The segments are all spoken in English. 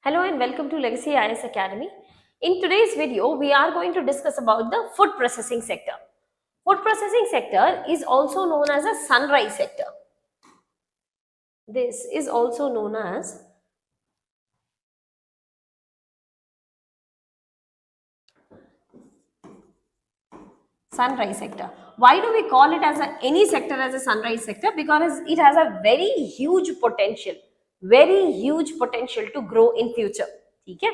Hello and welcome to Legacy IS Academy. In today's video, we are going to discuss about the food processing sector. Food processing sector is also known as a sunrise sector. This is also known as sunrise sector. Why do we call it as any sector as a sunrise sector? Because it has a very huge potential to grow in future. Okay?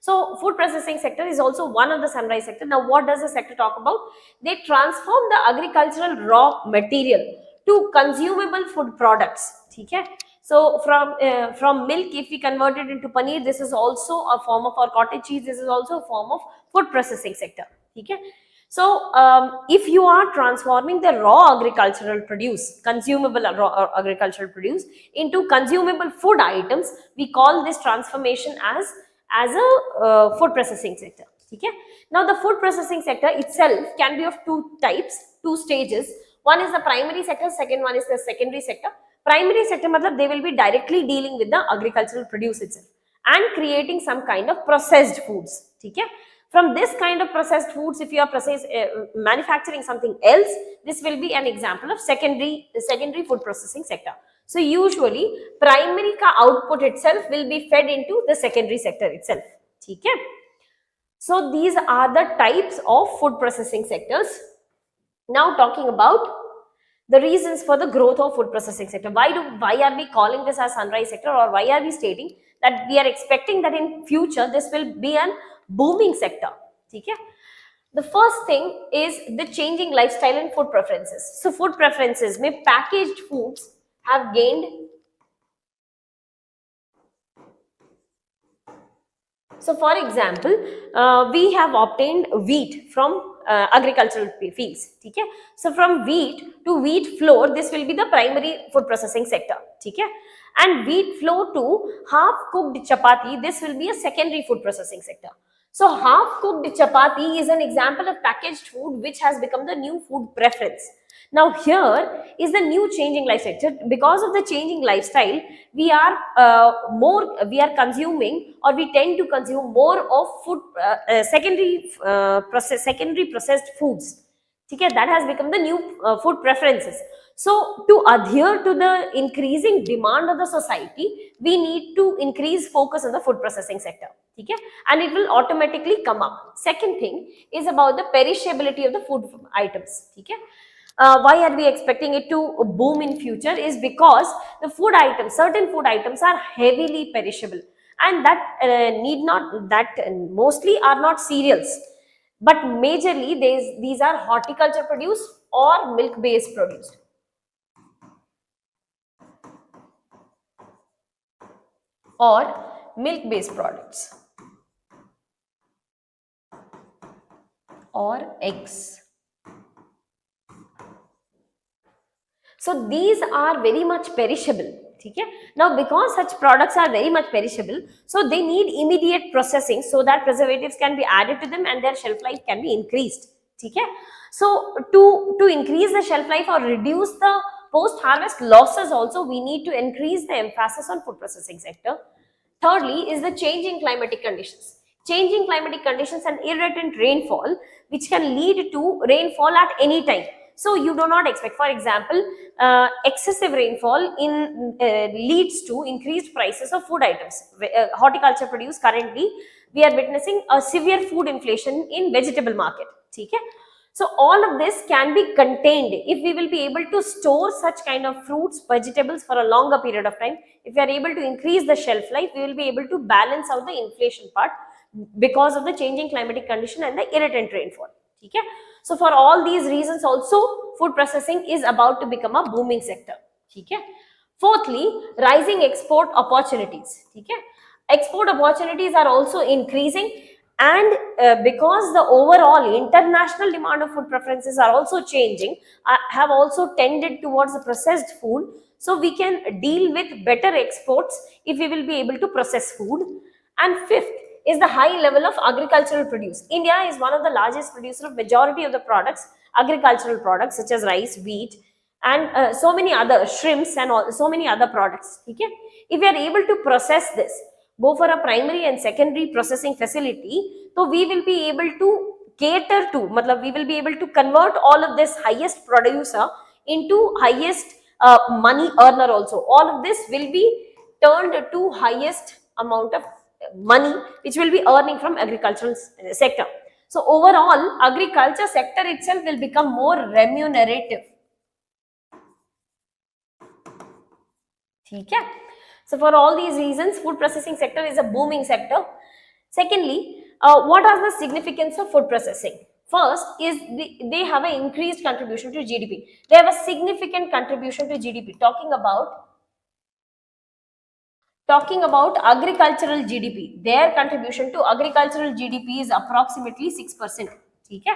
So food processing sector is also one of the sunrise sector. Now what does the sector talk about? They transform the agricultural raw material to consumable food products. Okay? So from milk, if we convert it into paneer, this is also a form of, or cottage cheese, this is also a form of food processing sector. Okay? So, if you are transforming the raw agricultural produce, consumable raw agricultural produce into consumable food items, we call this transformation as a food processing sector. Okay? Now, the food processing sector itself can be of two types, two stages. One is the primary sector, second one is the secondary sector. Primary sector, matlab they will be directly dealing with the agricultural produce itself and creating some kind of processed foods. Okay? From this kind of processed foods, if you are manufacturing something else, this will be an example of secondary food processing sector. So usually primary ka output itself will be fed into the secondary sector itself. Okay? So these are the types of food processing sectors. Now talking about the reasons for the growth of food processing sector. Why are we calling this as sunrise sector, or why are we stating that we are expecting that in future this will be an booming sector? Okay? The first thing is the changing lifestyle and food preferences. So food preferences may packaged foods have gained. So for example, we have obtained wheat from agricultural fields. Okay? So from wheat to wheat flour, this will be the primary food processing sector. Okay? And wheat flour to half cooked chapati, this will be a secondary food processing sector. So half cooked chapati is an example of packaged food which has become the new food preference. Now here is the new changing lifestyle. Because of the changing lifestyle, we are consuming, or we tend to consume more of food secondary processed foods. Okay, that has become the new food preferences. So to adhere to the increasing demand of the society, we need to increase focus on the food processing sector. Okay, and it will automatically come up. Second thing is about the perishability of the food items. Okay. Why are we expecting it to boom in future is because the certain food items are heavily perishable, and that mostly are not cereals, but majorly these are horticulture produce or milk based produce, or milk based products, or eggs. So these are very much perishable. Okay? Now because such products are very much perishable, so they need immediate processing so that preservatives can be added to them and their shelf life can be increased. Okay? So to increase the shelf life or reduce the post harvest losses also, we need to increase the emphasis on food processing sector. Thirdly is the changing climatic conditions. Changing climatic conditions and irregular rainfall, which can lead to rainfall at any time. So you do not expect, for example, excessive rainfall leads to increased prices of food items. Horticulture produce, currently we are witnessing a severe food inflation in vegetable market. Okay? So all of this can be contained if we will be able to store such kind of fruits, vegetables for a longer period of time. If we are able to increase the shelf life, we will be able to balance out the inflation part because of the changing climatic condition and the irritant rainfall. Okay? So for all these reasons also, food processing is about to become a booming sector. Okay? Fourthly, rising export opportunities. Okay? Export opportunities are also increasing, and because the overall international demand of food preferences are also changing, have also tended towards the processed food. So we can deal with better exports if we will be able to process food. And fifth is the high level of agricultural produce. India is one of the largest producer of majority of the products, agricultural products such as rice, wheat, and so many other shrimps and so many other products. Okay? If we are able to process this, go for a primary and secondary processing facility, so we will be able to cater to, matlab we will be able to convert all of this highest producer into highest money earner also. All of this will be turned to highest amount of money which will be earning from agricultural sector. So overall agriculture sector itself will become more remunerative. ठीक है. So for all these reasons food processing sector is a booming sector. Secondly, what are the significance of food processing? First is they have an increased contribution to GDP. They have a significant contribution to GDP. Talking about agricultural GDP, their contribution to agricultural GDP is approximately 6%. Okay?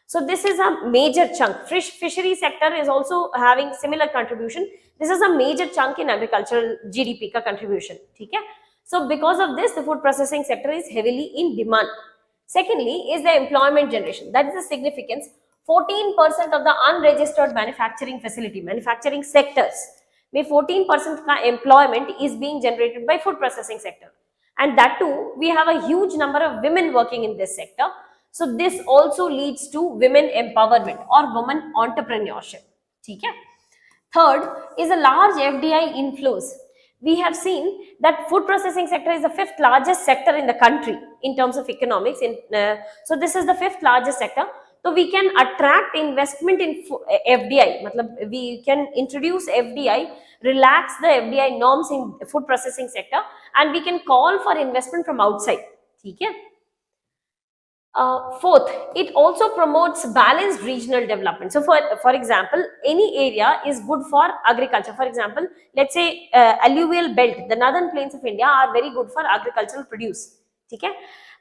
So this is a major chunk. Fishery sector is also having similar contribution. This is a major chunk in agricultural GDP ka contribution. Okay? So because of this, the food processing sector is heavily in demand. Secondly is the employment generation. That is the significance. 14% of the unregistered manufacturing sectors में 14% का employment is being generated by food processing sector, and that too we have a huge number of women working in this sector. So this also leads to women empowerment or women entrepreneurship. ठीक है. Third is a large FDI inflows. We have seen that food processing sector is the 5th largest sector in the country in terms of economics. So this is the 5th largest sector. So we can attract investment in FDI. matlab we can introduce FDI, relax the FDI norms in food processing sector, and we can call for investment from outside. ठीक है. Fourth, it also promotes balanced regional development. So for example, any area is good for agriculture. For example, let's say alluvial belt, the northern plains of India are very good for agricultural produce. Okay?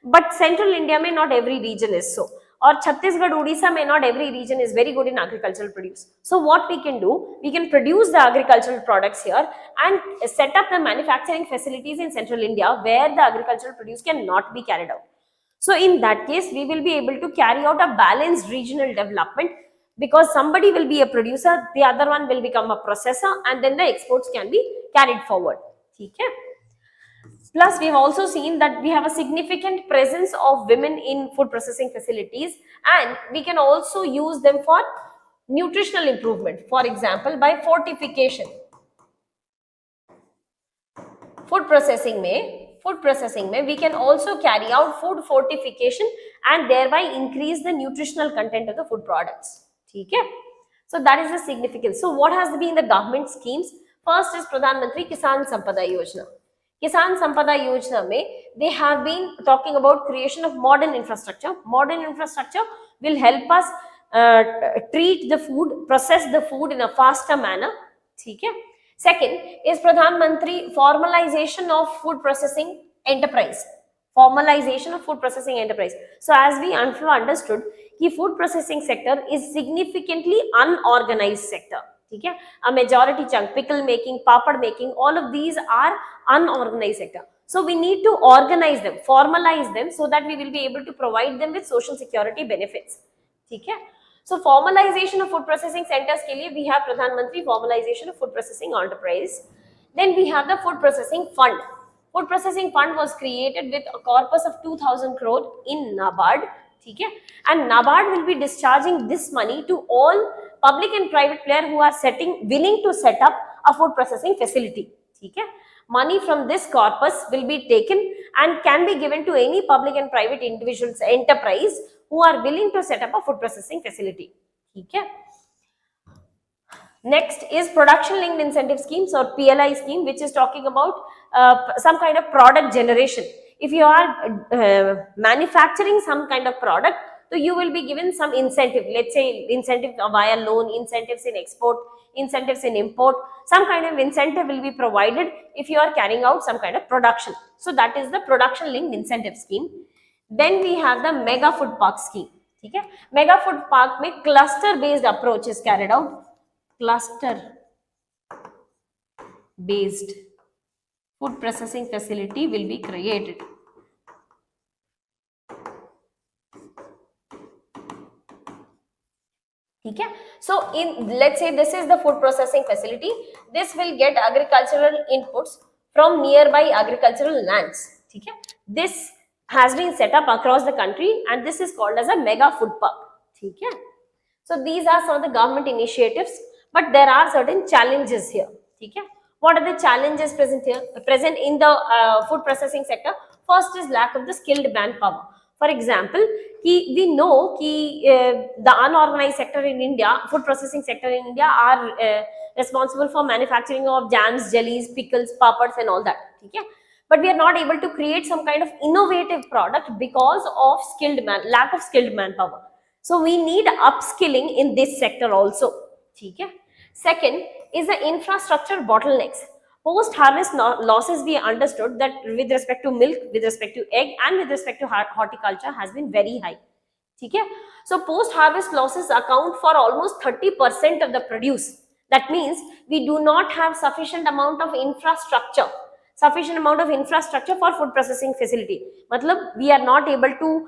But central India may not every region is so. Or Chhattisgarh, Odisha may not every region is very good in agricultural produce. So what we can do, we can produce the agricultural products here and set up the manufacturing facilities in central India where the agricultural produce cannot be carried out. So in that case, we will be able to carry out a balanced regional development, because somebody will be a producer, the other one will become a processor, and then the exports can be carried forward. Okay? Plus, we have also seen that we have a significant presence of women in food processing facilities, and we can also use them for nutritional improvement. For example, by fortification. Food processing में we can also carry out food fortification and thereby increase the nutritional content of the food products. ठीक है? So that is the significance. So what has been the government schemes? First is Pradhan Mantri Kisan Sampada Yojana. Kisan Sampada Yojana में they have been talking about creation of modern infrastructure. Modern infrastructure will help us treat the food, process the food in a faster manner. ठीक है? Second is Pradhan Mantri formalization of food processing enterprise. Formalization of food processing enterprise. So as we understood, कि food processing sector is significantly unorganized sector. ठीक है? A majority chunk, pickle making, papad making, all of these are unorganized sector. So we need to organize them, formalize them, so that we will be able to provide them with social security benefits. ठीक है? So formalization of food processing centers के लिए we have Pradhan Mantri formalization of food processing enterprise. Then we have the food processing fund. Food processing fund was created with a corpus of 2000 crore in NABARD. ठीक है? And NABARD will be discharging this money to all public and private players who are willing to set up a food processing facility. ठीक है? Money from this corpus will be taken and can be given to any public and private individuals enterprise who are willing to set up a food processing facility. ठीक है? Next is production linked incentive schemes or PLI scheme, which is talking about some kind of product generation. If you are manufacturing some kind of product, so you will be given some incentive. Let's say incentive via loan, incentives in export, incentives in import. Some kind of incentive will be provided if you are carrying out some kind of production. So that is the production linked incentive scheme. Then we have the mega food park scheme. ठीक है? Mega food park में cluster based approach is carried out. Cluster based food processing facility will be created. ठीक है? So let's say this is the food processing facility. This will get agricultural inputs from nearby agricultural lands. ठीक है, this has been set up across the country and this is called as a mega food park. ठीक है, so these are some of the government initiatives, but there are certain challenges here. ठीक है, what are the challenges present here, present in the food processing sector? First is lack of the skilled manpower. For example, we know the unorganized sector in India, food processing sector in India, are responsible for manufacturing of jams, jellies, pickles, papads and all that. Okay? But we are not able to create some kind of innovative product because of lack of skilled manpower. So we need upskilling in this sector also. Okay? Second is the infrastructure bottlenecks. Post harvest losses, we understood that with respect to milk, with respect to egg and with respect to horticulture has been very high. Okay? So post harvest losses account for almost 30% of the produce. That means we do not have sufficient amount of infrastructure for food processing facility. Matlab, we are not able to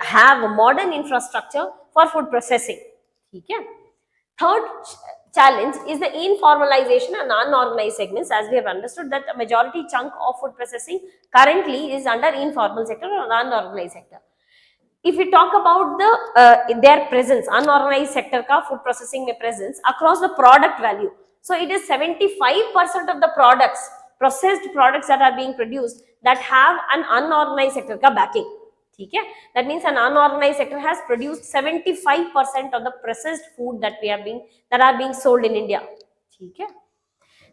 have modern infrastructure for food processing. Okay? Third challenge is the informalization and unorganized segments, as we have understood that a majority chunk of food processing currently is under informal sector or unorganized sector. If we talk about their presence, unorganized sector ka food processing mein presence across the product value, so it is 75% of the products, processed products that are being produced, that have an unorganized sector ka backing. Okay? That means an unorganized sector has produced 75% of the processed food that are being sold in India. Okay?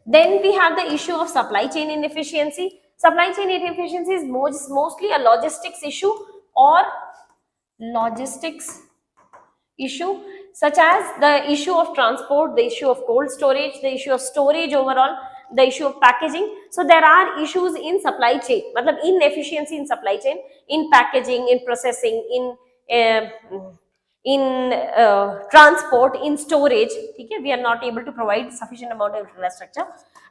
Then we have the issue of supply chain inefficiency. Supply chain inefficiency is mostly a logistics issue such as the issue of transport, the issue of cold storage, the issue of storage overall, the issue of packaging. So there are issues in supply chain, matlab inefficiency in supply chain, in packaging, in processing, in transport, in storage. Okay? We are not able to provide sufficient amount of infrastructure.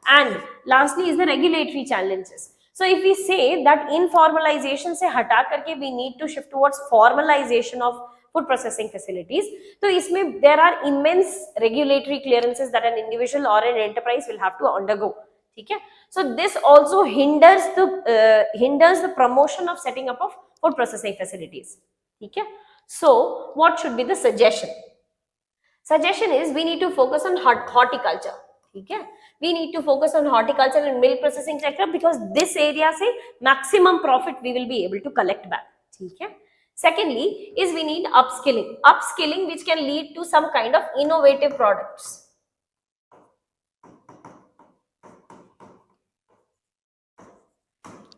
And lastly is the regulatory challenges. So if we say that informalization se hata karke we need to shift towards formalization of food processing facilities, so isme there are immense regulatory clearances that an individual or an enterprise will have to undergo. Okay? So this also hinders the promotion of setting up of food processing facilities. Okay? So what should be the suggestion? Suggestion is we need to focus on horticulture. Okay? We need to focus on horticulture and milk processing sector because this area se maximum profit we will be able to collect back. Okay? Secondly is we need upskilling which can lead to some kind of innovative products.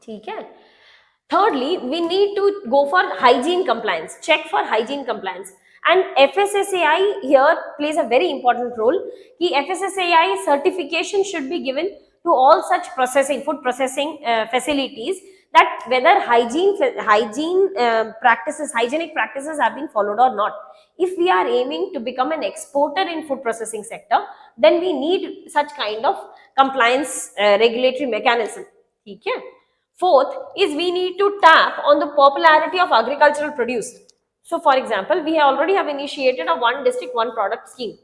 Okay? Thirdly, we need to go for hygiene compliance, check for hygiene compliance. And FSSAI here plays a very important role. The FSSAI certification should be given to all such food processing facilities, that whether hygienic practices have been followed or not. If we are aiming to become an exporter in food processing sector, then we need such kind of compliance regulatory mechanism. Okay? Fourth is we need to tap on the popularity of agricultural produce. So for example, we already have initiated a one district, one product scheme,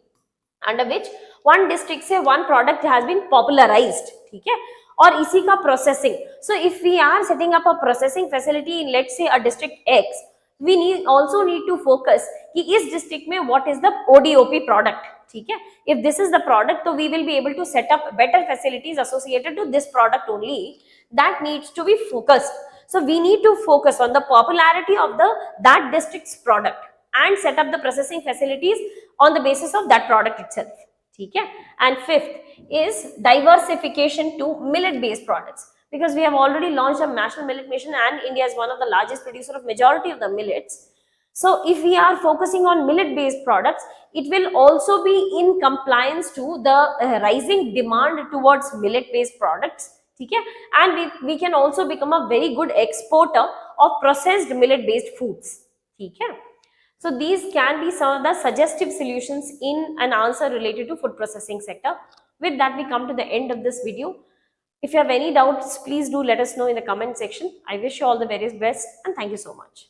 under which one district से one product has been popularized. ठीक है? और इसी का processing. So if we are setting up a processing facility in, let's say, a district X, we also need to focus कि इस district में what is the ODOP product. ठीक है? If this is the product, so we will be able to set up better facilities associated to this product only. That needs to be focused. So we need to focus on the popularity of that district's product and set up the processing facilities on the basis of that product itself. Okay? And fifth is diversification to millet based products, because we have already launched a national millet mission and India is one of the largest producer of majority of the millets. So if we are focusing on millet based products, it will also be in compliance to the rising demand towards millet based products. Okay? And we can also become a very good exporter of processed millet based foods. Okay? So these can be some of the suggestive solutions in an answer related to food processing sector. With that, we come to the end of this video. If you have any doubts, please do let us know in the comment section. I wish you all the very best and thank you so much.